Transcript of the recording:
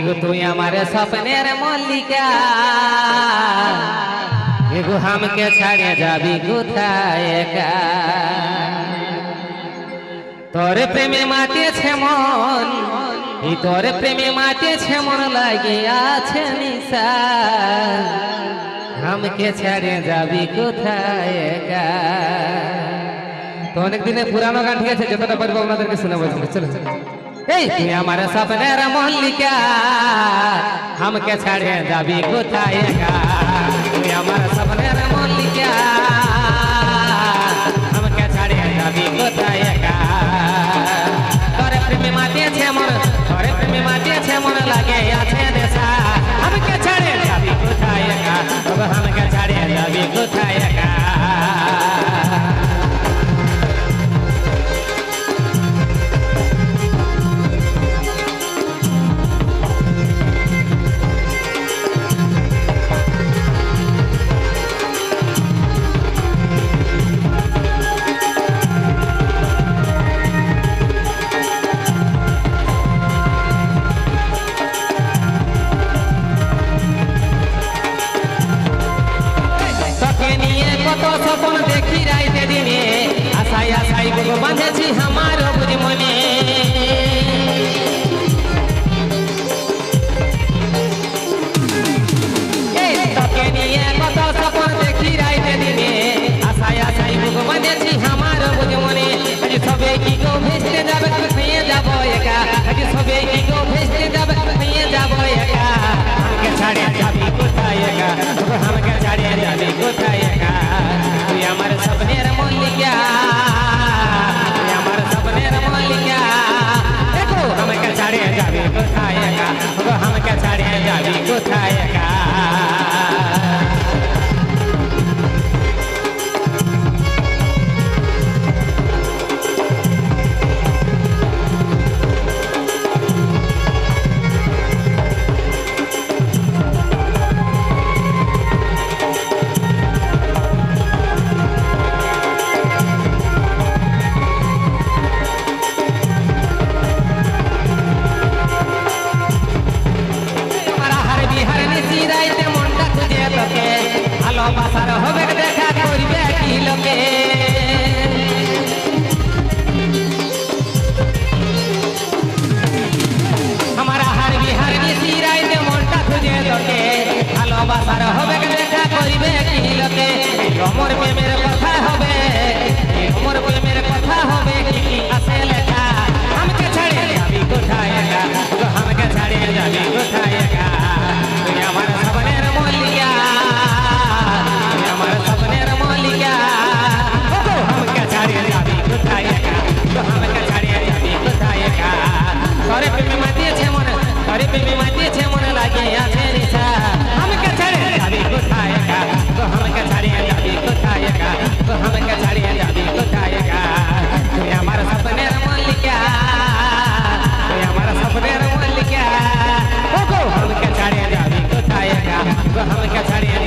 গো তুই আমার স্বপ্নের মল্লিকা এগো हमके ছাড়ে যাবি কোথায় একা তোর প্রেমে মাতেছে মন এই তোর প্রেমে মাতেছে মন লাগে আছে নিশা हमके ছাড়ে যাবি কোথায় একা তো অনেক দিনের পুরানো গান ঠিক আছে যতটা পারবো আপনাদেরকে শুনে বলছি চলো এই তুই আমার স্বপ্নের মল্লিকা हमके ছাড়ে যাবি কোথায় একা তুই আমার স্বপ্নের মল্লিকা हमके ছাড়ে যাবি কোথায় একা তোর প্রেমে মাতেছে মন তোর প্রেমে মাতেছে মন লাগে আছে নেশা हमके ছাড়ে যাবি কোথায় একা हमके ছাড়ে যাবি কোথায় একা কত স্বপ্ন দেখি রাইতে দিনে আশায় আশায় বুক বাঁধেছি আমার বুঝ মনে তোকে নিয়ে কত স্বপ্ন দেখি রাইতে দিনে আশায় আশায় বুক বাঁধেছি আমার বুঝ মনে আজ সবে কি গো ভেসতে যাবে খেয়ে যাবো একা আজ সবে কি গো ভেসতে যাবে খেয়ে যাবো একা আমাকে ছাড়ে যাবি কোথায় একা আমাকে ছাড়ে যাবি কোথায় একা তুই আমার স্বপ্নের মল্লিকা তুই আমার স্বপ্নের মল্লিকা দেখো আমাকে ছাড়ে যাবি কোথায় একা আমাকে ছাড়ে যাবি কোথায় একা ভালোবাসার হবে দেখা করবে কি লোকে আমার হার বিহার নিশি রাইতে মনটা খুঁজে লোকে ভালোবাসার হবে দেখা করবে কি লোকে অমর প্রেমের কথা হবে অমর প্রেমের কথা হবে কি আছে লেখা আমাকে ছাড়ে যাবি কোথায় একা আমাকে ছাড়ে যাবি কোথায় একা তুই আমার স্বপ্নের মল্লিকা আমার স্বপ্নের মল্লিকা हमके ছাড়িয়ে যাবি কোথায় একা हमके ছাড়িয়ে যাবি কোথায় একা তোরে প্রেমে মাতিয়েছে মনে তোরে প্রেমে মাতিয়েছে মনে লাগে আছে নিশা हमके ছাড়িয়ে যাবি কোথায় একা हमके ছাড়িয়ে যাবি কোথায় একা हमके ছাড়িয়ে যাবি কোথায় একা তুই আমার স্বপ্নের মল্লিকা তুই আমার স্বপ্নের মল্লিকা हमके ছাড়িয়ে যাবি কোথায় একা हमके ছাড়িয়ে